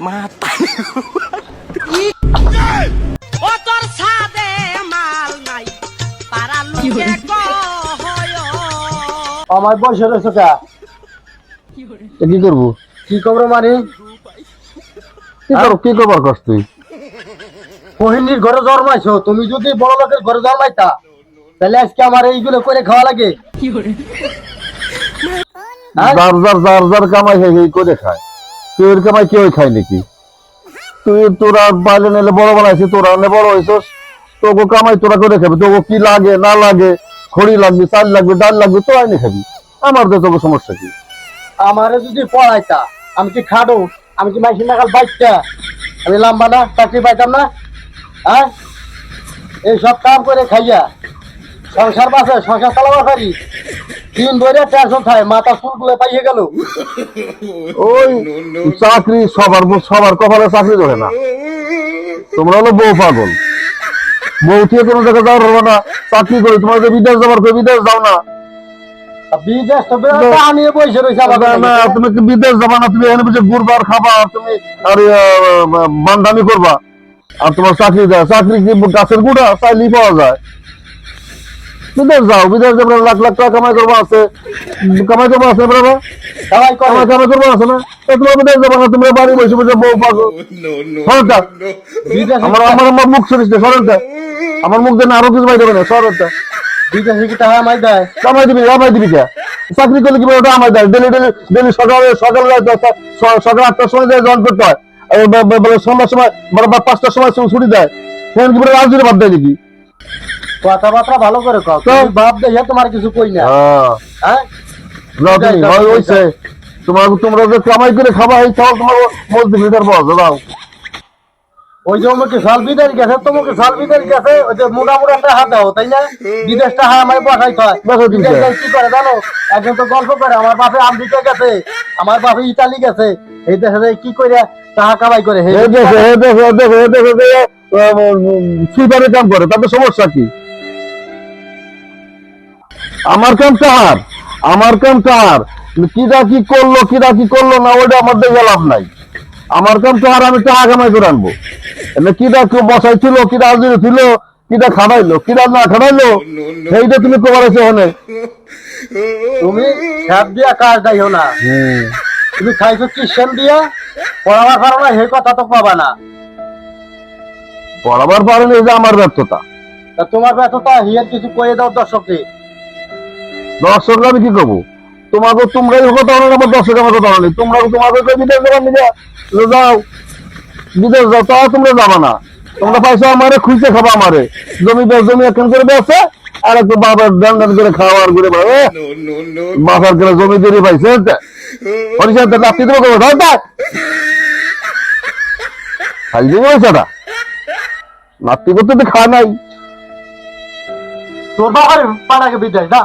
মাথা ও তোর সাদে মাল নাই পারা লুকে কহয় আমার বয়স হয়েছে কা কি করবো কি খবর মানে কি করবার কষ্ট তুই কোহিনীর ঘরে জন্মাইছো তুমি যদি বড় লোকের ঘরে জন্মাইতা তাহলে আজকে আমার এইগুলো করে খাওয়া লাগে হ্যাঁ? যার কামাই হয় সেই করে খায় তুই এর কামাই কেউ খায় নাকি তুই তোরা বাইরে নিলে বড় বানাইছিস তোরা অনেক বড় হয়েছিস তোকে কামাই তোরা করে খাবি তোকে কি লাগে না লাগে খড়ি লাগবে চাল লাগবে ডাল লাগবে তো আইনে খাবি আমার তো তোকে সমস্যা কি আমারে যদি পড়াইতা আমি কি খাডো আমি কি মাইসি নাগাল বাইকটা আমি লাম্বা না চাকরি পাইতাম না হ্যাঁ এই সব কাম করে খাইয়া সংসার বাসে সংসার চালাবার পারি দিন ধরে টেনশন খায় মাথা চুলগুলো পাইয়ে গেল ওই চাকরি সবার কপালে চাকরি ধরে না তোমরা হলো বউ পাগল বউ থেকে কোনো জায়গায় যাওয়ার হবে না চাকরি করে তোমার যে বিদেশ যাবার করে বিদেশ যাও না বিদেশ তো আনিয়ে বসে রয়েছে না তুমি কি বিদেশ যাবা না তুমি এখানে বসে ঘুরবা আর খাবা আর তুমি আর বান্দামি করবা আর তোমার চাকরি দেয় চাকরি কি গাছের গুড়া চাইলেই পাওয়া যায় বিদেশ যাও বিদেশ যাবে লাখ লাখ টাকা কামাই করবো আছে কামাই করবো আছে বাবা কামাই করবো আছে না তোমার বিদেশ যাবো না তুমি বাড়ি বসে বসে বউ পাগো সরটা আমার আমার আমার মুখ শুনিস না সরটা আমার মুখ দেন আরো কিছু পাই দেবে না সরটা বিদেশে কি টাকা আমায় দেয় কামাই দিবি কে চাকরি করলে কি ওটা আমার দেয় ডেলি সকালে সকাল 8টার সময় জয়েন করতে হয় বলে সন্ধ্যার সময় বড় 5টার সময় ছুটি দেয় সেখানে কি বলে রাজনীতি বাদ দেয় নাকি কথাবার্তা ভালো করে কও বাপ দেখে তোমার কিছু কই না হ্যাঁ হইছে তোমরা যে কামাই করে খাবা এই খাওয়া তোমার মধ্যে ভিতর পাওয়া দাও ওই যে আমাকে সালবিদের গেছে তোমাকে সালবিদের গেছে ওই যে মোটামুটি একটা হাত দাও তাই না বিদেশটা হ্যাঁ আমার বসাই হয় কি করে জানো একজন তো গল্প করে আমার বাপে আমেরিকা গেছে আমার বাপে ইতালি গেছে এই দেশে কি করে টাকা কামাই করে সুইপারের কাম করে তাতে সমস্যা কি আমার কাম কার কিরা কি করলো না ওটা আমার দেখে লাভ নাই আমার কাম তো আর আমি টাকা কামাই করে আনবো কিরা বসাই ছিল কিরা হাজির ছিল কিরা খাটাইলো কিরা না খাটাইলো সেইটা তুমি কমারেছো ওখানে তুমি সাপ দিয়া কাজ দাইও না তুমি খাইছো কিসেন দিয়া পড়াবার পারো না সেই কথা তো পাবা না পড়াবার পারেনি যে আমার ব্যর্থতা তা তোমার ব্যর্থতা হিয়ার কিছু কয়ে দাও দর্শককে আমি কি করবো তোমরাই কথা বলো আমার দর্শক আমার কথা বলি তোমাকে বিদেশ যাবার নিজে যাও বিদেশ যাও তা তোমরা যাবা না তোমরা পয়সা আমারে খুঁজতে খাবা আমারে জমি এখন করে বেছে আর একটু বাবার দান করে খাওয়ার করে বাবার করে জমি দিয়ে পাইছে নাতি দেবো করবো খাই দিব সেটা নাতি করতে তো খাওয়া নাই তোর বাবার পাড়াকে বিদেশ না